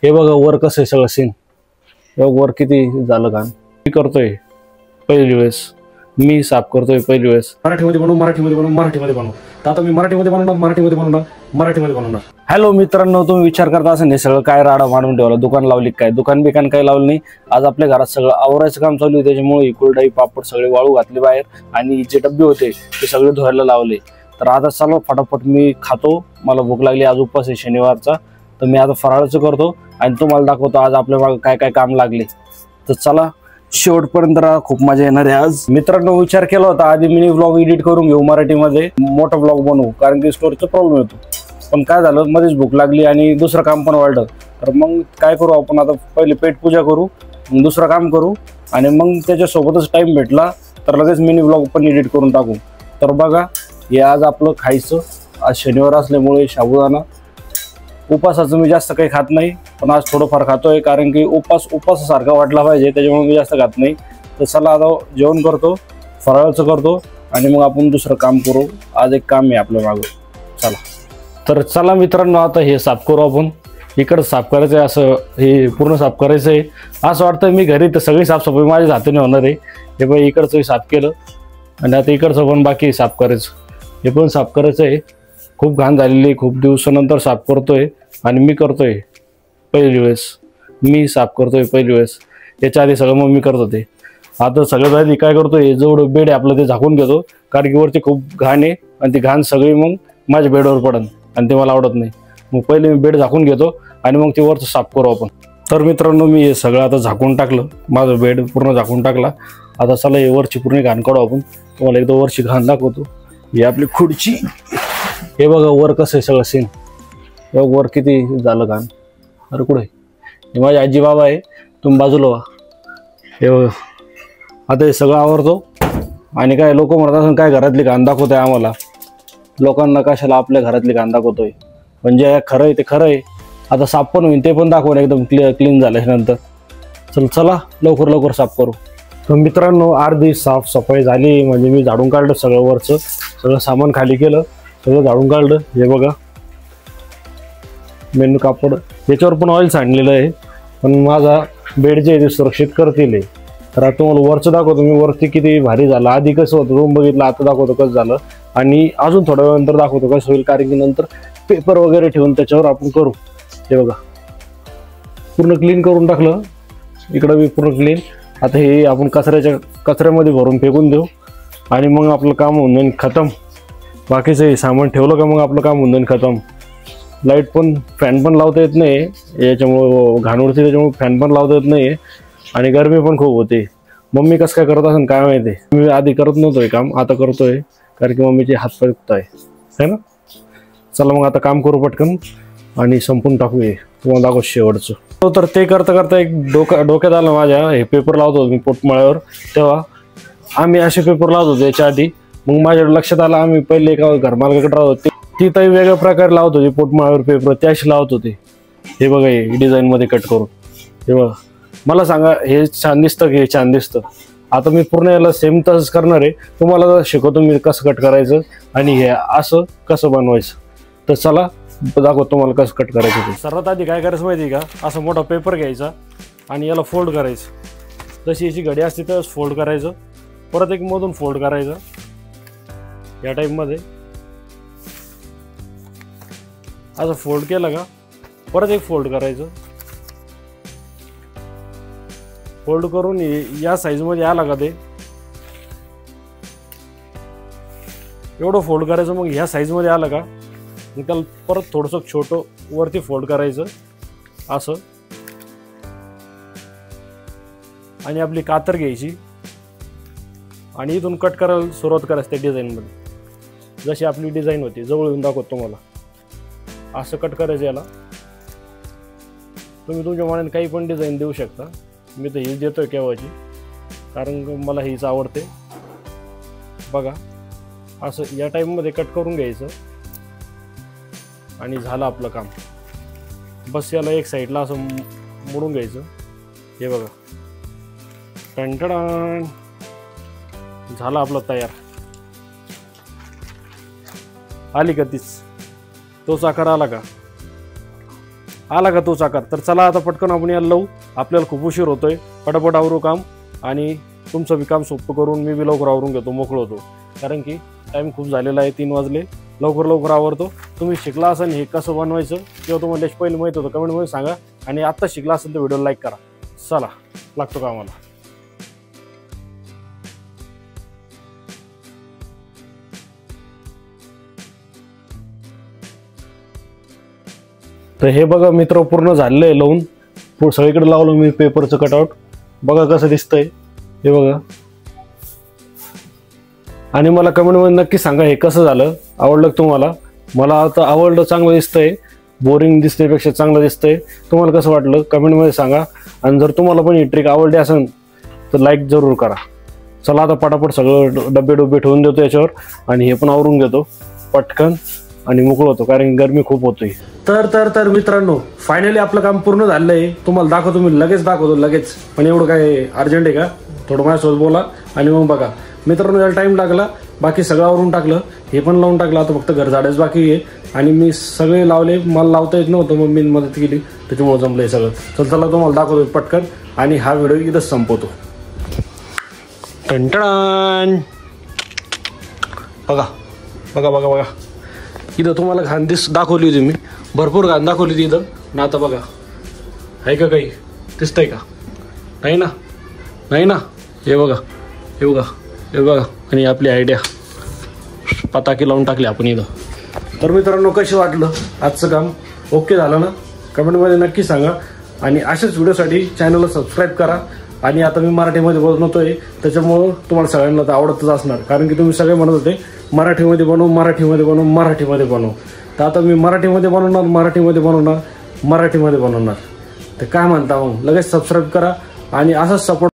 हे बघा वर कसं आहे सगळं सीन, वर किती झालं घाण. मी करतोय पहिली वेळेस, मी साफ करतोय पहिली वेळेस. मराठीमध्ये बनवू, मराठीमध्ये बनवू, मराठीमध्ये बनवू. तर आता मी मराठीमध्ये बनवणार, मराठीमध्ये बनवणार. हॅलो मित्रांनो, तुम्ही विचार करता असं नाही सगळं काय राडा मांडून ठेवला, दुकान लावली काय? दुकान बिकान काही लावलं नाही. आज आपल्या घरात सगळं आवरायचं काम चालू आहे, त्याच्यामुळे कुरडई पापड सगळे वाळू घातले बाहेर आणि जे डब्बे होते ते सगळे धुवायला लावले. तर आता चला फटाफट मी खातो, मला भूक लागली. आज उपवास आहे शनिवारचा, तर मी आता फराळाचं करतो आणि तुम्हाला दाखवतो आज आपल्या मागे काय काय काम लागले. तर चला शेवटपर्यंत राहा, खूप मजा येणार आहे आज. मित्रांनो विचार केला होता आधी मिनी व्लॉग एडिट करून घेऊ, मराठीमध्ये मोठा व्लॉग बनवू, कारण की स्टोरेजचा प्रॉब्लेम येतो. पण काय झालं, मध्येच भूक लागली आणि दुसरं काम पण वाढलं. तर मग काय करू आपण, आता पहिले पेट पूजा करू, मग दुसरं काम करू आणि मग त्याच्यासोबतच टाइम भेटला तर लगेच मिनी व्लॉग पण एडिट करून टाकू. तर बघा हे आज आपलं खायचं, आज शनिवार असल्यामुळे साबुदाणा. उपासाचं मी जास्त काही खात नाही, पण आज थोडंफार खातोय कारण की उपासासारखा वाटला पाहिजे, त्याच्यामुळे मी जास्त खात नाही. तर चला आता जेवण करतो, फराळाचं करतो आणि मग आपण दुसरं काम करू. आज एक काम आहे आपल्या मागं, चला. तर चला मित्रांनो आता हे साफ करू आपण. इकडं साफ करायचं आहे, असं हे पूर्ण साफ करायचं आहे. असं वाटतं मी घरी तर सगळी साफसफाई माझ्या हाताने होणार आहे. हे पण इकडचं साफ केलं आणि आता इकडचं पण बाकी साफ करायचं, हे पण साफ करायचं आहे. खूप घाण झालेली, खूप दिवसानंतर साफ करतोय आणि मी करतोय पहिली वेळेस, मी साफ करतोय पहिली वेळेस. याच्या आधी सगळं मग मी करत होते. आता सगळ्यात आधी काय करतोय, जेवढं बेड आहे आपलं ते झाकून घेतो, कारण की वरती खूप घाण आहे आणि ती घाण सगळी मग माझ्या बेडवर पडन आणि ते मला आवडत नाही. मग पहिले मी बेड झाकून घेतो आणि मग ते वरचं साफ करू आपण. तर मित्रांनो मी हे सगळं आता झाकून टाकलं, माझं बेड पूर्ण झाकून टाकला. आता चला हे वरची पूर्ण घाण काढू आपण. तुम्हाला एकदा वरची घाण दाखवतो. ही आपली खुर्ची, हे बघा वर कसं आहे सगळं सीन, वर किती झालं घाण. अरे कुठे हे माझी आजी बाबा आहे, तुम्ही बाजूला व्हा. हे बघा आता हे सगळं आवरतो आणि काय लोक म्हणत असं काय घरातली घाण दाखवतोय आम्हाला, लोकांना कशाला आपल्या घरातली घाण दाखवतोय. म्हणजे खरं आहे ते खरं आहे. आता साफ पण होईल, ते पण दाखवून एकदम क्लीन झाल्यानंतर. चला लवकर लवकर साफ करू. तर मित्रांनो अर्धी साफसफाई झाली, म्हणजे मी झाडून काढलं सगळं, वरचं सगळं सामान खाली केलं, सगळं झाडून काढलं. हे बघा मेनू कापड, याच्यावर पण ऑइल सांडलेलं आहे, पण माझा बेड जे आहे ते सुरक्षित करतील. तर आता तुम्हाला वरचं दाखवतो मी, वरती किती भारी झालं. आधी कसं होतं रूम बघितलं, आता दाखवतो कसं झालं आणि अजून थोड्या वेळानंतर दाखवतो कसं होईल, कारण की नंतर पेपर वगैरे ठेवून त्याच्यावर आपण करू. हे बघा पूर्ण क्लीन करून टाकलं, इकडं बी पूर्ण क्लीन. आता हे आपण कचऱ्यामध्ये भरून फेकून देऊ आणि मग आपलं काम होऊन जाईल खतम. बाकीचं हे सामान ठेवलं का मग आपलं काम होऊन जाईल खतम. लाईट पण फॅन पण लावता येत नाही याच्यामुळं, घाण उडते त्याच्यामुळे फॅन पण लावता येत नाही आणि गरमी पण खूप होते. मम्मी कसं काय करत असेल काय माहिती, मी आधी करत नव्हतो हे काम, आता करतोय कारण की मम्मीचे हातपाय दुखत आहे ना. चला मग आता काम करू पटकन आणि संपून टाकू. हे तुम्हाला दाखव शेवटचं. तर ते करता करता एक डोक्यात आलं माझ्या, हे पेपर लावतो मी पोटमाळ्यावर, तेव्हा आम्ही असे पेपर लावत होतो याच्या आधी. मग माझ्या लक्षात आलं आम्ही पहिले एका घरमालकाकडे राहत होते, ती काही वेगळ्या प्रकारे लावत होती पोटमाळ्यावर पेपर, त्याशी लावत होते. हे बघा हे डिझाईनमध्ये कट करून, हे बघा. मला सांगा हे छान दिसतं की हे छान दिसतं? आता मी पूर्ण याला सेम तसंच करणार आहे, तुम्हाला शिकवतो मी कसं कट करायचं आणि हे असं कसं बनवायचं. तर चला दाखवतो तुम्हाला कसं कट करायचं. ते सर्वात आधी काय करायचं माहिती आहे का, असं मोठा पेपर घ्यायचा आणि याला फोल्ड करायचं. जशी याची घडी असते तर फोल्ड करायचं, परत एक मधून फोल्ड करायचं या टाईपमध्ये. असं फोल्ड केलं का परत एक फोल्ड करायचं, फोल्ड करून या साईजमध्ये आला का ते एवढं फोल्ड करायचं. मग ह्या साईजमध्ये आलं का मग त्याला परत थोडंसं छोटं वरती फोल्ड करायचं असं आणि आपली कातर घ्यायची आणि इथून कट करायला सुरुवात करायची त्या डिझाईनमध्ये. जशी आपली डिझाईन होती जवळ येऊन दाखवतो तुम्हाला, असं कट करायचं याला. तुम्ही तुमच्या मनाने काही पण डिझाईन देऊ शकता, मी तर हीच देतोय केव्हाची, कारण मला हीच आवडते. बघा असं या टाईपमध्ये कट करून घ्यायचं आणि झालं आपलं काम. बस याला एक साईडला असं मोडून घ्यायचं. हे बघा टंटडान झालं आपलं तयार. आली का तीच, तोच आकार आला का? आला का तोच आकार. तर चला आता पटकन आपण याला लावू. आपल्याला खूप उशीर होतोय. पटापट आवरू काम आणि तुमचं बी काम सोपं करून मी बी लवकर आवरून घेतो, मोकळं होतो. कारण की टाईम खूप झालेला आहे, 3 वाजले. लवकर आवरतो. तुम्ही शिकला असाल हे कसं बनवायचं किंवा तुम्हाला पहिले माहित होतं कमेंटमध्ये सांगा. आणि आत्ता शिकला असेल तर व्हिडिओला लाईक करा. चला लागतो कामाला. तर हे बघा मित्र पूर्ण झालेलं आहे लावून. सगळीकडे लावलं मी पेपरचं कटआउट. बघा कसं दिसतंय हे बघा. आणि मला कमेंटमध्ये नक्की सांगा हे कसं झालं, आवडलं तुम्हाला. मला आता आवडलं, चांगलं दिसतंय. बोरिंग दिसण्यापेक्षा चांगलं दिसतंय. तुम्हाला कसं वाटलं कमेंटमध्ये सांगा. आणि जर तुम्हाला पण ही ट्रिक आवडली असेल तर लाईक जरूर करा. चला आता पटापट सगळं डब्बे ठेवून देतो याच्यावर आणि हे पण आवरून घेतो पटकन आणि मोकळं होतो, कारण गरमी खूप होतोय. तर मित्रांनो फायनली आपलं काम पूर्ण झालेलं आहे. तुम्हाला दाखवतो, मी लगेच दाखवतो लगेच. पण एवढं काय अर्जंट आहे का? थोडं माझ्यासोबत बोला आणि मग बघा. मित्रांनो याला टाइम लागला, बाकी सगळं आवरून टाकलं, हे पण लावून टाकलं. आता फक्त घर झाडायचं बाकी आहे. आणि मी सगळे लावले, मला लावता येत नव्हतं, मग मी मदत केली, त्याच्यामुळे जमलंय सगळं. तर चला तुम्हाला दाखवतो पटकन आणि हा व्हिडिओ इथंच संपवतो. टंटण बघा बघा बघा बघा. इथं तुम्हाला घाण दाखवली होती मी, भरपूर घाण दाखवली होती इथं ना. आता बघा आहे का काही दिसतंय का? नाही ना, नाही ना. हे बघा हे बघा हे बघा. आणि आपली आयडिया पताके लावून टाकले आपण इथं. तर मित्रांनो कसं वाटलं आजचं काम? ओके झालं ना? कमेंटमध्ये नक्की सांगा. आणि अशाच व्हिडिओसाठी चॅनलला सबस्क्राईब करा. आणि आता मी मराठीमध्ये बनवतोय, त्याच्यामुळं तुम्हाला सगळ्यांना तर आवडतच असणार, कारण की तुम्ही सगळे म्हणत होते मराठीमध्ये बनव, मराठीमध्ये बनव, मराठीमध्ये बनव. तर आता मी मराठीमध्ये बनवणार. तर काय म्हणता मग? लगेच सबस्क्राईब करा आणि असाच सपोर्ट